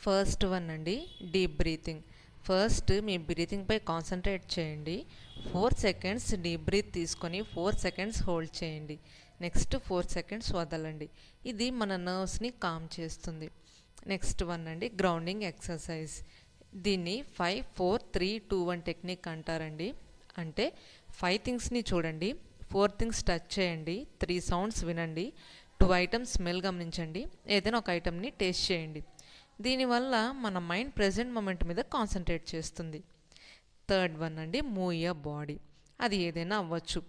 First one అండి, deep breathing. First మీ breathing పై concentrate చేయండి. 4 seconds deep breath తీసుకొని 4 seconds hold చేయండి. నెక్స్ట్ 4 సెకండ్స్ వదలండి. ఇది మన నర్వ్స్ని కామ్ చేస్తుంది. నెక్స్ట్ వన్ అండి, గ్రౌండింగ్ ఎక్సర్సైజ్. దీన్ని 5 4 3 2 1 టెక్నిక్ అంటారండి. అంటే 5 థింగ్స్ని చూడండి, 4 థింగ్స్ టచ్ చేయండి, 3 సౌండ్స్ వినండి, 2 ఐటమ్స్ స్మెల్ గమనించండి, ఏదైనా ఒక ఐటమ్ని టేస్ట్ చేయండి. దీనివల్ల మన మైండ్ ప్రజెంట్ మూమెంట్ మీద కాన్సన్ట్రేట్ చేస్తుంది. థర్డ్ వన్ అండి, మూవ్ యువర్ బాడీ. అది ఏదైనా అవ్వచ్చు,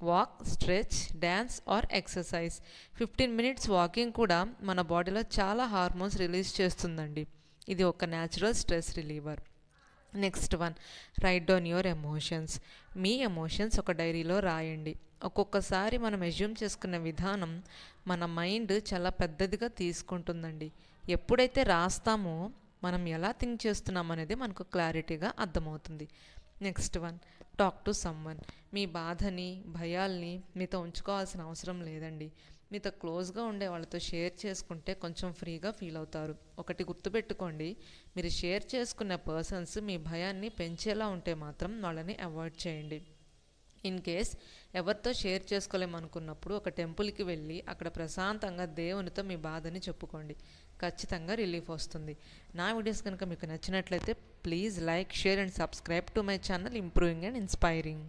walk, stretch, dance are exercise. 15 minutes walking కూడా మన బాడీలో చాలా హార్మోన్స్ రిలీజ్ చేస్తుందండి. ఇది ఒక natural stress reliever. Next one, right down your emotions. Me emotions ఒక డైరీలో రాయండి. ఒక్కొక్కసారి మనం అజ్యూమ్ చేసుకున్న విధానం మన మైండ్ చాలా పెద్దదిగా తీసుకుంటుందండి. ఎప్పుడైతే రాస్తామో మనం ఎలా థింక్ చేస్తున్నాం అనేది మనకు క్లారిటీగా అర్థమవుతుంది. Next one, talk to someone. మీ బాధని, భయాల్ని మీతో ఉంచుకోవాల్సిన అవసరం లేదండి. మీతో క్లోజ్గా ఉండే వాళ్ళతో షేర్ చేసుకుంటే కొంచెం ఫ్రీగా ఫీల్ అవుతారు. ఒకటి గుర్తుపెట్టుకోండి, మీరు షేర్ చేసుకున్న పర్సన్స్ మీ భయాన్ని పెంచేలా ఉంటే మాత్రం వాళ్ళని అవాయిడ్ చేయండి. ఇన్ కేస్ ఎవరితో షేర్ చేసుకోలేమనుకున్నప్పుడు ఒక టెంపుల్కి వెళ్ళి అక్కడ ప్రశాంతంగా దేవునితో మీ బాధని చెప్పుకోండి. ఖచ్చితంగా రిలీఫ్ వస్తుంది. నా వీడియోస్ కనుక మీకు నచ్చినట్లయితే please like, share and subscribe to my channel improving and inspiring.